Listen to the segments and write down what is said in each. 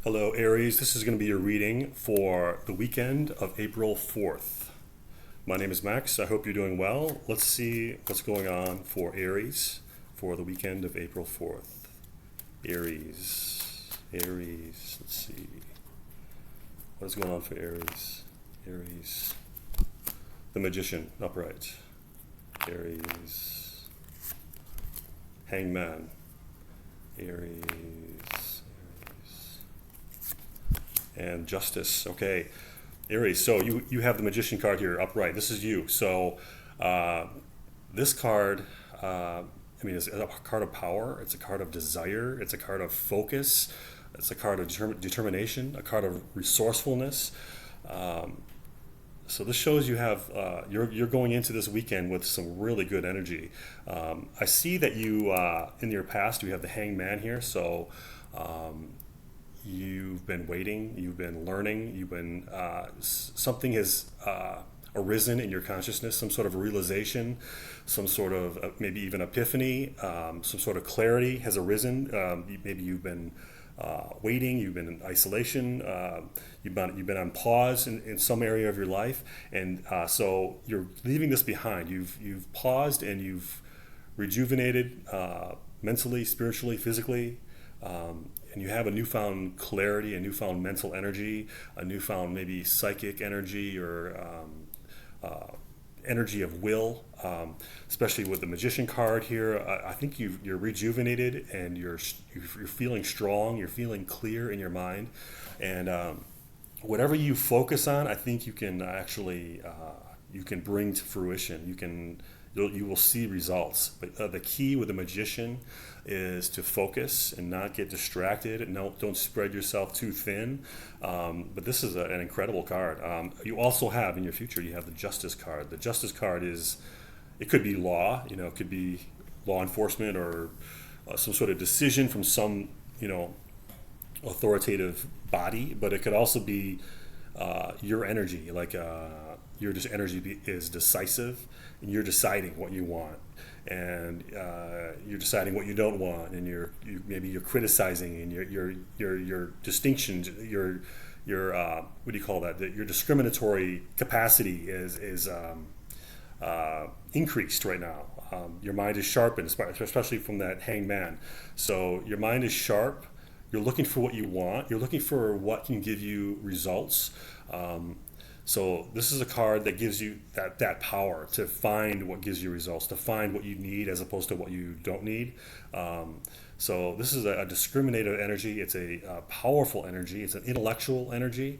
Hello, Aries. This is going to be your reading for the weekend of April 4th. My name is Max. I hope you're doing well. Let's see what's going on for Aries for the weekend of April 4th. Aries. Let's see. What is going on for Aries? Aries. The Magician, upright. Aries. Hangman. Aries. And Justice. Okay, Aries. So you have the Magician card here upright. This is you. So this card, is a card of power. It's a card of desire. It's a card of focus. It's a card of determination. A card of resourcefulness. So this shows you have you're going into this weekend with some really good energy. I see that you in your past you have the Hangman here. So. You've been waiting, you've been learning, something has arisen in your consciousness, some sort of realization, some sort of maybe even epiphany, some sort of clarity has arisen. Maybe you've been waiting, you've been in isolation, you've been on pause in some area of your life, and so you're leaving this behind. You've paused and you've rejuvenated mentally, spiritually, physically. And you have a newfound clarity, a newfound mental energy, a newfound maybe psychic energy or energy of will, especially with the Magician card here. I think you're rejuvenated and you're feeling strong, you're feeling clear in your mind. And whatever you focus on, I think you can actually you can bring to fruition. You will see results. But the key with a magician is to focus and not get distracted, and don't spread yourself too thin. But this is an incredible card. You also have in your future, you have the Justice card. The Justice card it could be law, it could be law enforcement or some sort of decision from some, authoritative body, but it could also be your energy, like your energy is decisive, and you're deciding what you want, and you're deciding what you don't want, and maybe you're criticizing, and your distinctions, your what do you call that? Your discriminatory capacity is increased right now. Your mind is sharpened, especially from that Hangman. So your mind is sharp. You're looking for what you want. You're looking for what can give you results. So this is a card that gives you that power to find what gives you results, to find what you need as opposed to what you don't need. So this is a discriminative energy. It's a powerful energy. It's an intellectual energy.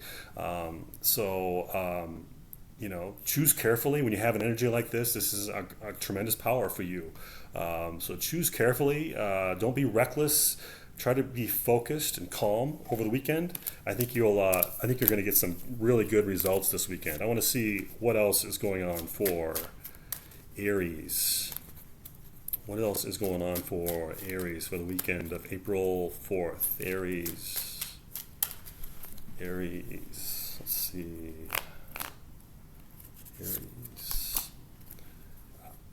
Choose carefully when you have an energy like this. This is a tremendous power for you. So choose carefully. Don't be reckless. Try to be focused and calm over the weekend. I think you're going to get some really good results this weekend. I want to see what else is going on for Aries. What else is going on for Aries for the weekend of April 4th? Aries. Let's see. Aries.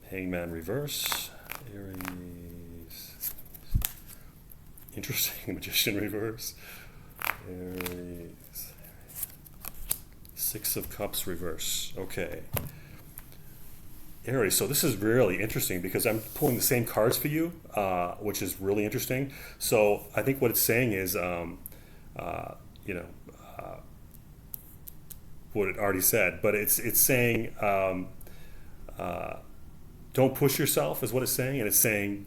Hangman reverse. Aries. Interesting. Magician reverse. Aries. Six of Cups reverse. Okay. Aries. So this is really interesting because I'm pulling the same cards for you, which is really interesting. So I think what it's saying is, what it already said, but it's saying don't push yourself is what it's saying, and it's saying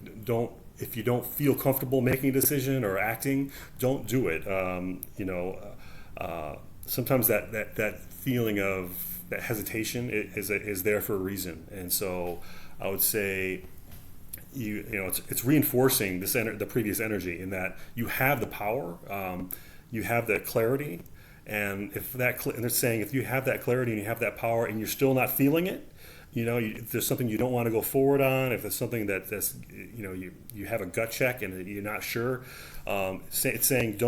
if you don't feel comfortable making a decision or acting, don't do it. Sometimes that feeling of that hesitation is there for a reason, and so I would say it's reinforcing the previous energy in that you have the power, you have that clarity, and if they're saying if you have that clarity and you have that power and you're still not feeling it, if there's something you don't want to go forward on, if there's something that's you have a gut check and you're not sure, it's saying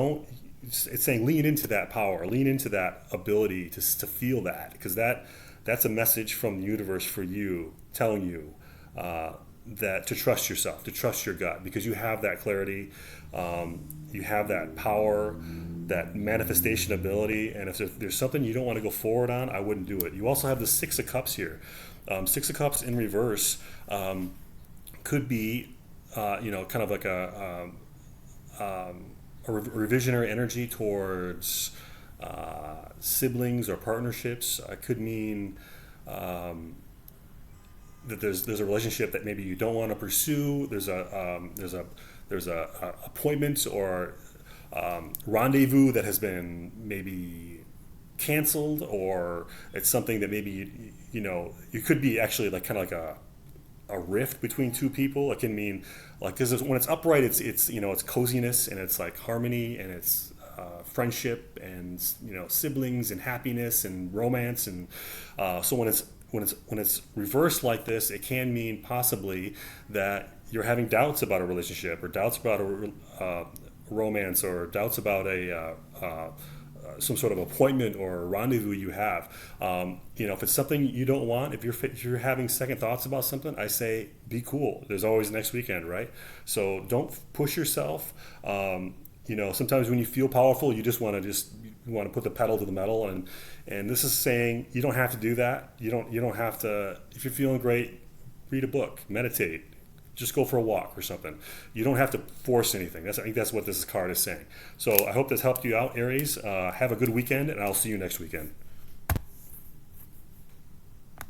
lean into that power, lean into that ability to feel that, because that's a message from the universe for you, telling you that to trust yourself, to trust your gut, because you have that clarity, you have that power, that manifestation ability. And if there's something you don't want to go forward on, I wouldn't do it. You also have the Six of Cups here. Six of Cups in reverse could be, kind of like a revisionary energy towards siblings or partnerships. It could mean that there's a relationship that maybe you don't want to pursue. There's a appointment or rendezvous that has been maybe canceled, or it's something that maybe you could be actually like kind of like a rift between two people. It can mean like, because when it's upright, it's it's coziness and it's like harmony and it's friendship and siblings and happiness and romance. And so when it's reversed like this, it can mean possibly that you're having doubts about a relationship or doubts about a romance or doubts about a some sort of appointment or rendezvous you have. If it's something you don't want, if you're having second thoughts about something, I say be cool. There's always next weekend, right? So don't push yourself. Sometimes when you feel powerful, you want to put the pedal to the metal, and this is saying you don't have to do that. You don't have to. If you're feeling great, read a book, meditate, just go for a walk or something. You don't have to force anything. I think that's what this card is saying. So I hope this helped you out, Aries. Have a good weekend, and I'll see you next weekend.